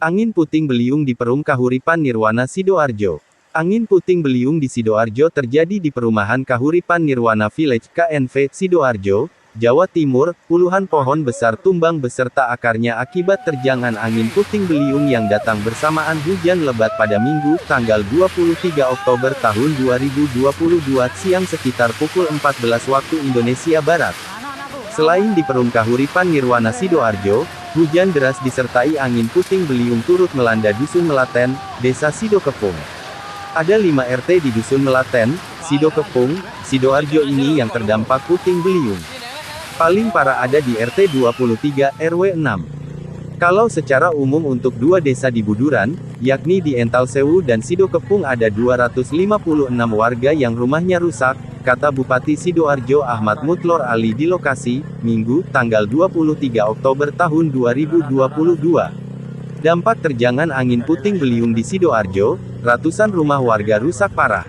Angin puting beliung di Perum Kahuripan Nirwana Sidoarjo. Angin puting beliung di Sidoarjo terjadi di perumahan Kahuripan Nirwana Village KNV, Sidoarjo, Jawa Timur. Puluhan pohon besar tumbang beserta akarnya akibat terjangan angin puting beliung yang datang bersamaan hujan lebat pada Minggu, tanggal 23 Oktober tahun 2022 siang sekitar pukul 14 waktu Indonesia Barat. Selain di Perum Kahuripan Nirwana Sidoarjo, hujan deras disertai angin puting beliung turut melanda Dusun Melaten, Desa Sidokepung. Ada 5 RT di Dusun Melaten, Sidokepung, Sidoarjo ini yang terdampak puting beliung. Paling parah ada di RT 23, RW 6. Kalau secara umum untuk dua desa di Buduran, yakni di Entalsewu dan Sidokepung ada 256 warga yang rumahnya rusak, kata Bupati Sidoarjo Ahmad Mutlor Ali di lokasi, Minggu, tanggal 23 Oktober tahun 2022. Dampak terjangan angin puting beliung di Sidoarjo, ratusan rumah warga rusak parah.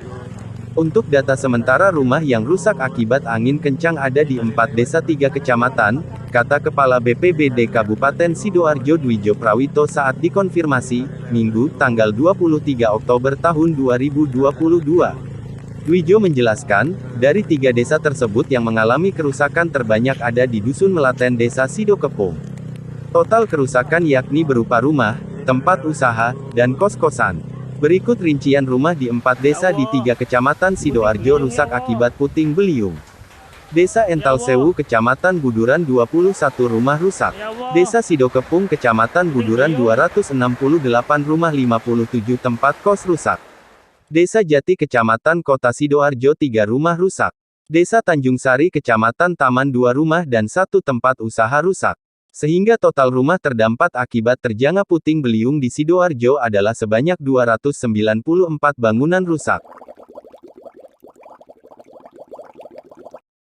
Untuk data sementara rumah yang rusak akibat angin kencang ada di 4 desa 3 kecamatan, kata Kepala BPBD Kabupaten Sidoarjo Dwijo Prawito saat dikonfirmasi, Minggu, tanggal 23 Oktober tahun 2022. Dwijo menjelaskan, dari 3 desa tersebut yang mengalami kerusakan terbanyak ada di Dusun Melaten Desa Sidokepung. Total kerusakan yakni berupa rumah, tempat usaha, dan kos-kosan. Berikut rincian rumah di 4 desa di 3 kecamatan Sidoarjo rusak akibat puting beliung. Desa Entalsewu Kecamatan Buduran 21 rumah rusak. Desa Sidokepung Kecamatan Buduran 268 rumah 57 tempat kos rusak. Desa Jati Kecamatan Kota Sidoarjo 3 rumah rusak. Desa Tanjung Sari Kecamatan Taman 2 rumah dan 1 tempat usaha rusak. Sehingga total rumah terdampak akibat terjangan puting beliung di Sidoarjo adalah sebanyak 294 bangunan rusak.